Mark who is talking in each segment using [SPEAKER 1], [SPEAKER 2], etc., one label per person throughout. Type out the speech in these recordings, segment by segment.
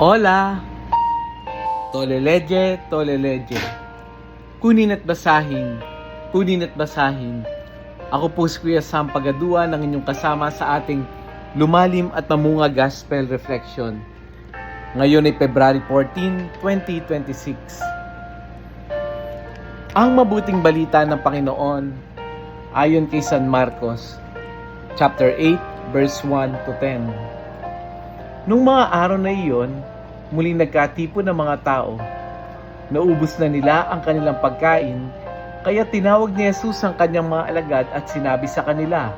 [SPEAKER 1] Hola! Toleleje, toleleje. Kunin at basahin, kunin at basahin. Ako po si Kuya Sam Pagadua ng inyong kasama sa ating lumalim at mamunga Gospel Reflection. Ngayon ay February 14, 2026. Ang mabuting balita ng Panginoon ayon kay San Marcos, chapter 8, verse 1 to 10. Nung mga araw na iyon, muling nagkatipon ng mga tao. Naubos na nila ang kanilang pagkain, kaya tinawag ni Jesus ang kanyang mga alagad at sinabi sa kanila,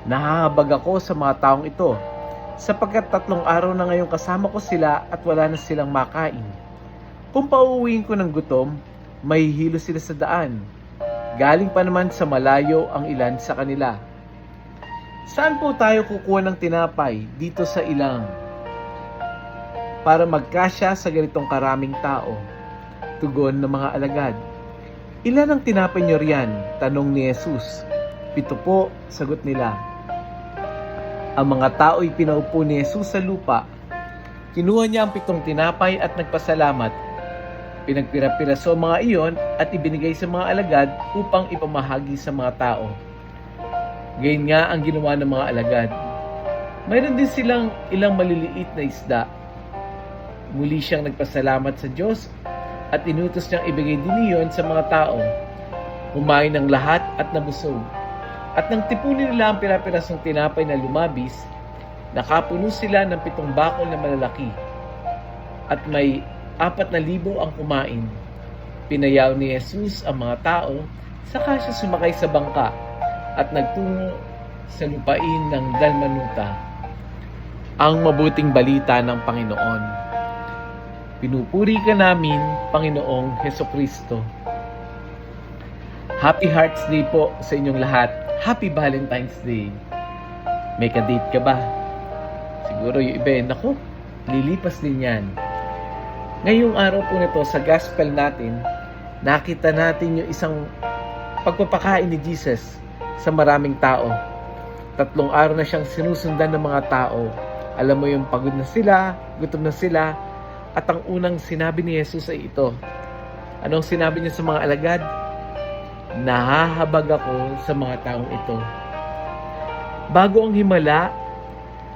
[SPEAKER 1] "Nahahabag ako sa mga taong ito, sapagkat 3 araw na ngayong kasama ko sila at wala na silang makain. Kung pauuwiin ko ng gutom, mahihilo sila sa daan. Galing pa naman sa malayo ang ilan sa kanila. Saan po tayo kukuha ng tinapay dito sa ilang para magkasya sa ganitong karaming tao?" Tugon ng mga alagad, "Ilan ang tinapay niyo riyan?" tanong ni Jesus. "7 po," sagot nila. Ang mga tao'y pinaupo ni Jesus sa lupa. Kinuha niya ang 7 tinapay at nagpasalamat. Pinagpira-piraso ang mga iyon at ibinigay sa mga alagad upang ipamahagi sa mga tao. Gayon nga ang ginawa ng mga alagad. Mayroon din silang ilang maliliit na isda. Muli siyang nagpasalamat sa Diyos at inutos niyang ibigay din iyon sa mga tao. Kumain ng lahat at nabusog. At nang tipunin nila ang pira-pirasong tinapay na lumabis, nakapuno sila ng 7 bakol na malalaki. At may 4,000 ang kumain. Pinayaw ni Jesus ang mga tao, saka siya sumakay sa bangka at nagtungo sa lupain ng Dalmanuta. Ang mabuting balita ng Panginoon. Pinupuri ka namin, Panginoong Hesukristo. Happy Hearts Day po sa inyong lahat. Happy Valentine's Day. May ka-date ka ba? Siguro yung iba, naku, lilipas din yan. Ngayong araw po nito sa gospel natin, nakita natin yung isang pagpapakain ni Jesus sa maraming tao. 3 araw na siyang sinusundan ng mga tao. Alam mo yung pagod na sila, gutom na sila, at ang unang sinabi ni Jesus ay ito. Anong sinabi niya sa mga alagad? "Nahahabag ako sa mga taong ito." Bago ang himala,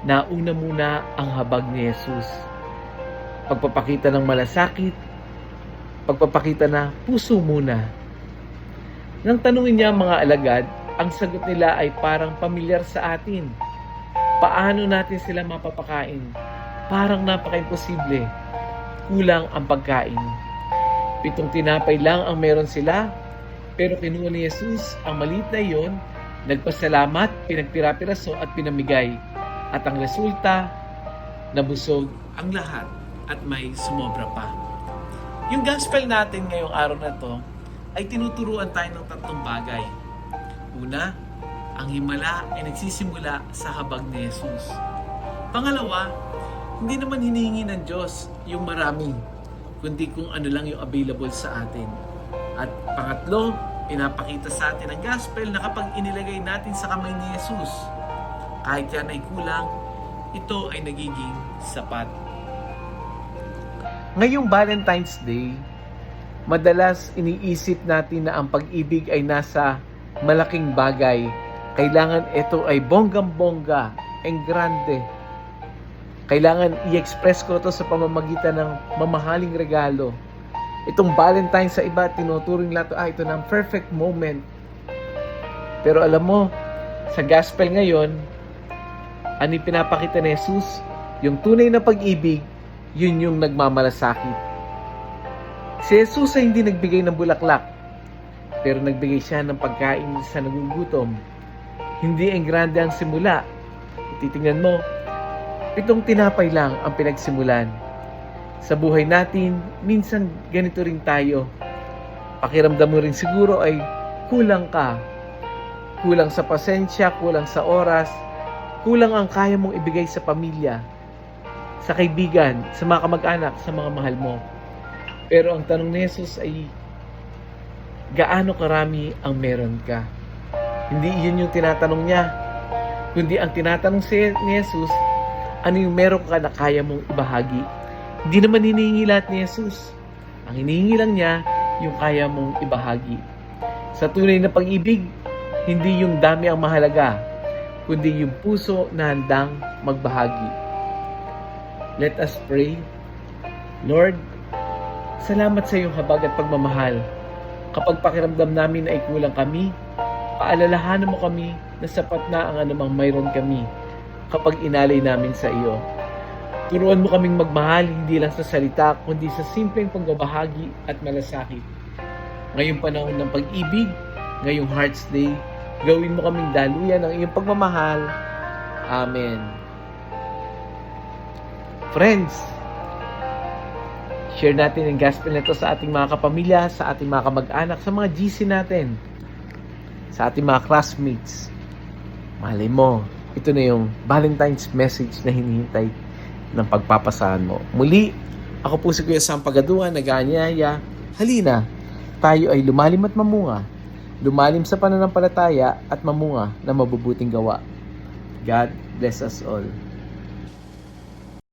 [SPEAKER 1] nauna muna ang habag ni Jesus. Pagpapakita ng malasakit, pagpapakita na puso muna. Nang tanungin niya ang mga alagad, ang sagot nila ay parang pamilyar sa atin. Paano natin sila mapapakain? Parang napaka-imposible. Kulang ang pagkain. 7 tinapay lang ang meron sila, pero kinuha ni Jesus ang maliit na iyon, nagpasalamat, pinagpira-piraso at pinamigay. At ang resulta, nabusog ang lahat at may sumobra pa. Yung gospel natin ngayong araw na to ay tinuturuan tayo ng 3 bagay. Una, ang himala ay nagsisimula sa habag ni Jesus. Pangalawa, hindi naman hinihingi ng Diyos yung marami, kundi kung ano lang yung available sa atin. At pangatlo, pinapakita sa atin ang gospel na kapag inilagay natin sa kamay ni Jesus, kahit yan ay kulang, ito ay nagiging sapat. Ngayong Valentine's Day, madalas iniisip natin na ang pag-ibig ay nasa malaking bagay. Kailangan ito ay bonggang-bongga, en grande. Kailangan i-express ko ito sa pamamagitan ng mamahaling regalo. Itong Valentine sa iba, tinuturing lahat ito ng perfect moment. Pero alam mo, sa gospel ngayon, ano yung pinapakita ni Jesus? Yung tunay na pag-ibig, yun yung nagmamalasakit. Si Jesus ay hindi nagbigay ng bulaklak, pero nagbigay siya ng pagkain sa nagugutom. Hindi ang grande ang simula. Titingnan mo, 7 tinapay lang ang pinagsimulan. Sa buhay natin, minsan ganito rin tayo. Pakiramdam mo rin siguro ay kulang ka. Kulang sa pasensya, kulang sa oras, kulang ang kaya mong ibigay sa pamilya, sa kaibigan, sa mga kamag-anak, sa mga mahal mo. Pero ang tanong ni Jesus ay, gaano karami ang meron ka? Hindi yun yung tinatanong niya, kundi ang tinatanong ni Jesus, ano yung meron ka na kaya mong ibahagi? Hindi naman hinihingi lahat ni Jesus. Ang hinihingi lang niya, yung kaya mong ibahagi. Sa tunay na pag-ibig, hindi yung dami ang mahalaga, kundi yung puso na handang magbahagi. Let us pray. Lord, salamat sa iyong habag at pagmamahal. Kapag pakiramdam namin na ikulang kami, paalalahanan mo kami na sapat na ang anumang mayroon kami kapag inalay namin sa iyo. Turuan mo kaming magmahal hindi lang sa salita, kundi sa simpleng pagbabahagi at malasakit. Ngayong panahon ng pag-ibig, ngayong Hearts Day, gawin mo kaming daluyan ng iyong pagmamahal. Amen. Friends, share natin ang gospel nito sa ating mga kapamilya, sa ating mga kamag-anak, sa mga GC natin, sa ating mga classmates. Malay mo, ito na yung Valentine's message na hinihintay ng pagpapasahan mo. Muli, ako po si Kuya Sam Pagaduan, nag-aanyaya. Halina, tayo ay lumalim at mamunga. Lumalim sa pananampalataya at mamunga na mabubuting gawa. God bless us all.